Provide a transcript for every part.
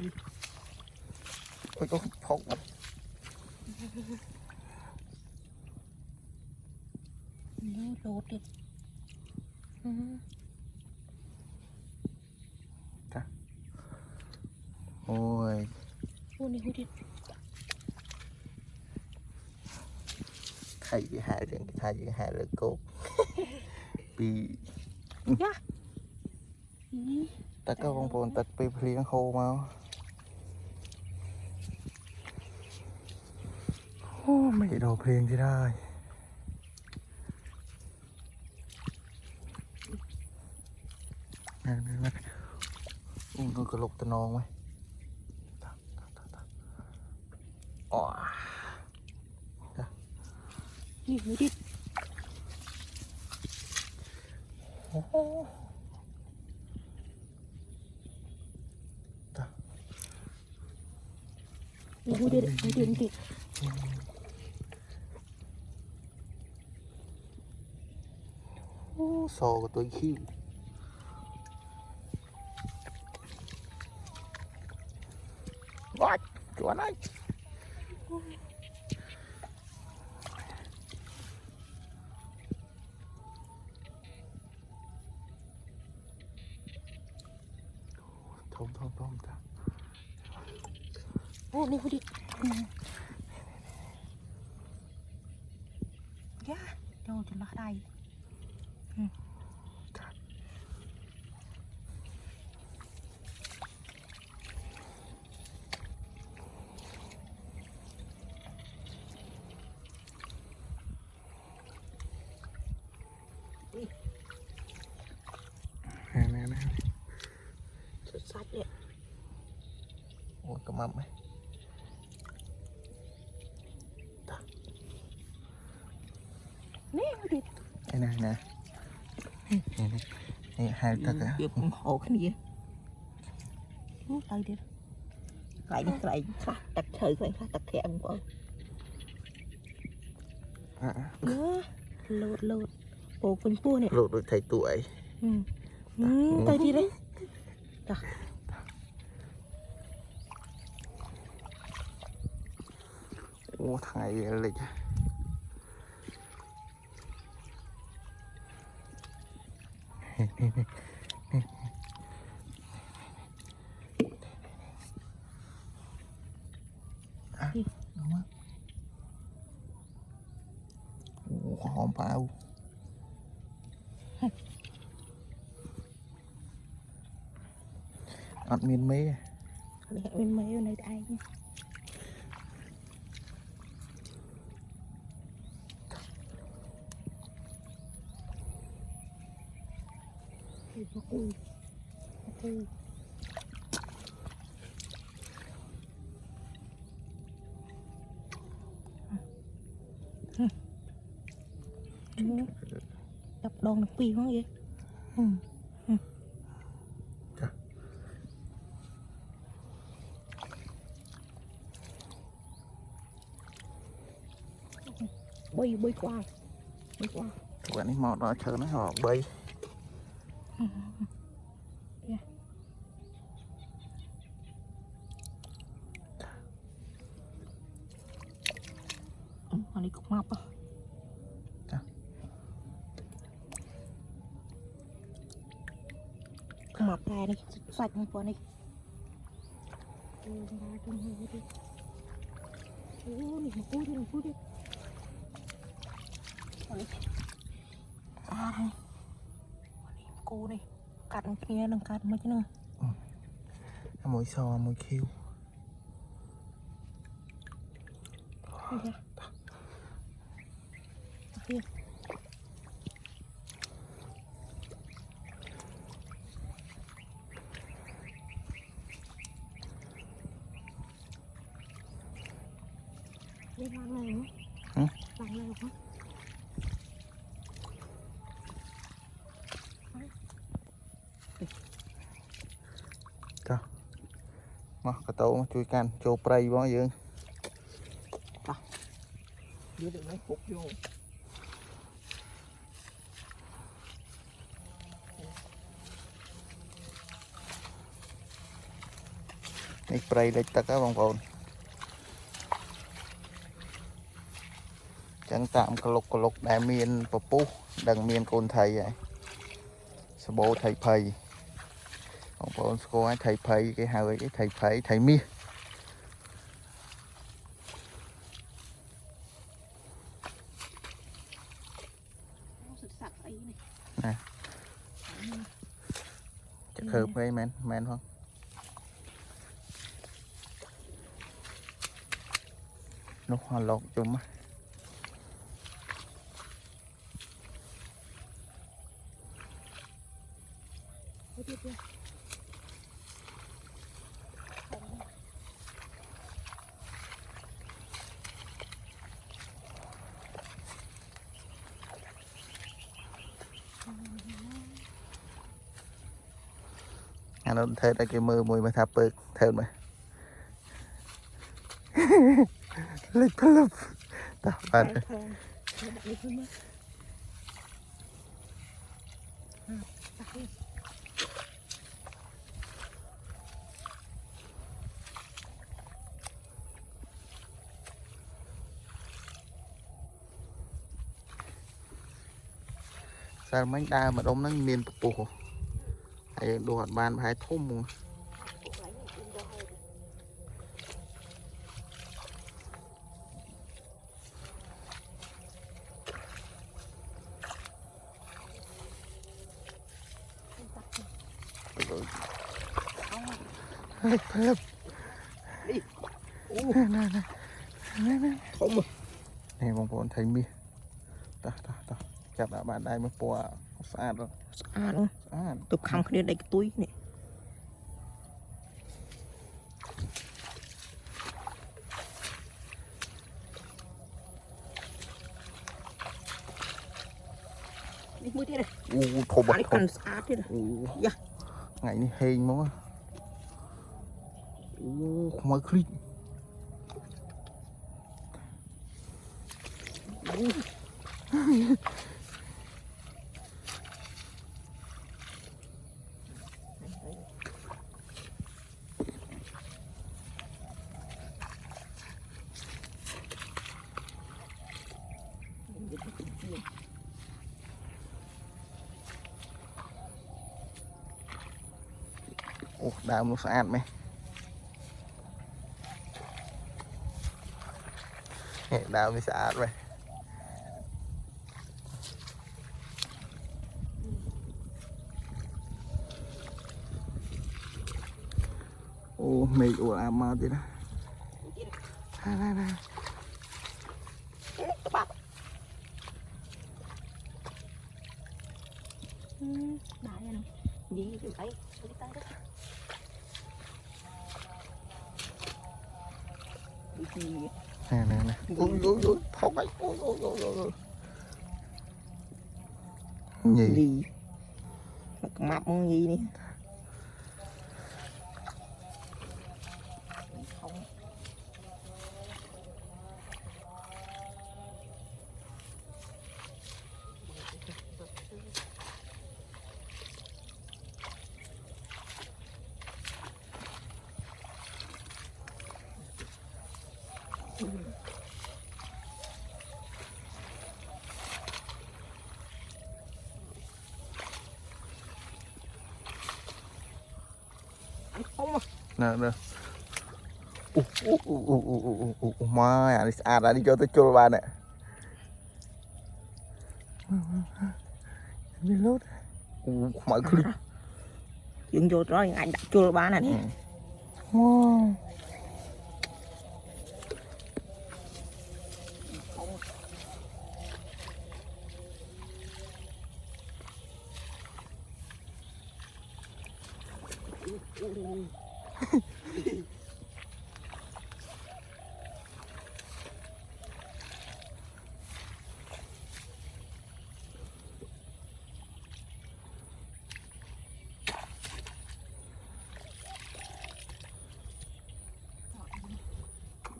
โอ้ยก็พกมันนี่โดดดิจ้ะโอ้ยโอ้นี่หูดิไทยหาเรื่องไทยหาเรื่องโกปีย่าแต่ก็บางคนตัดไปเพลียงโคมาโอ้ไม่ดอกเพลงที่ได้นั่นดูกระโหลกตะนองไหมอ๋อนี่หูดิโอ้โหนี่หูดิหูดิหูดิโอ้โซ่กับตัวขี้ว้ายตัวไหนทมจ้ะโอ้นี่หูดิย่าโดดจนละได้แม่สุดสัดเลยโอ้กระมับไหมนี่หูดิไอ้นั่นนะนี่ให้ตะกะเดี๋ยวผมโหขึ้นยี่ไปเดี๋ยวไหลค่ะตักเฉยเลยค่ะตักแข็งก่อนเยอะโลดโอ้เป็นปูเนี่ยโหลดไทยตัวไอ้ไปดีเลยจ้ะโอ้ทางไอ้อะไรจ้ะโอ้หอมเปล่าอัดมินไหมเป็นไม้อยู่ในไทยเนี่ยจับดองหนึ่งปีมั้งยี่จ้ะบยกว่าวันนี้หมอnó chờ nó họ bayอันนี้กุมาปะกุมาปลานี่ใส่ลงไปนี่โอ้มาจนหัวดิโอ้นี่หัวดิอันนี้กูนี่กัดเคี้ยนังกัดมาจ้ะเนาะมวยซอมวยคิวนี่ล้างเลยมั้ยล้างเลยมั้ยจ้ะมากระโตมาช่วยกันโจปลายบ้างยังเดี๋ยวไม่ปุกโย នេះព្រៃលិចទឹកហ៎បងប្អូនចឹងតាមកលុកដែលមានពពុះដឹងមានកូនថៃហើយសបោថៃភ័យបងប្អូនស្គាល់ថៃភ័យគេហៅអីថៃភ័យថៃមាស sạc ấy này. Nè. Chắc khớp ấy men không? Nó hoa lột chung á. Nó thấy là cái mưa mùi mà thả bực thêm mà lịch phá lập ta bạn sao mấy đa mà đông nó miền bù hay đồ hạt bàn hay thôm này bông bồn thấy mi ta chặt đã bạn đây mới bùa sạch rồi À luôn. Tục không có đi đây cái túi này. Đi mua thế này. thô bật thô. Sạch thế này. Dạ. Ngày này hên mà. Không ai khít. Đào nó sạch mày. Đào nó sạch mày. Mày ủa à mà thế đó. Này. Đại anh. Gì vậy thấy? Nè. Ôi, thọc ấy. Ôi. Gì? Mập gì nè. Nè. Mai à đi cho tôi chôn bạn nè. Đi lốt. Mở clip. Chuyện vô rồi anh đặt chôn bạn này. Wow.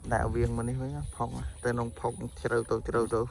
Đạo viên mà đi với phong tên ông phong trâu tôi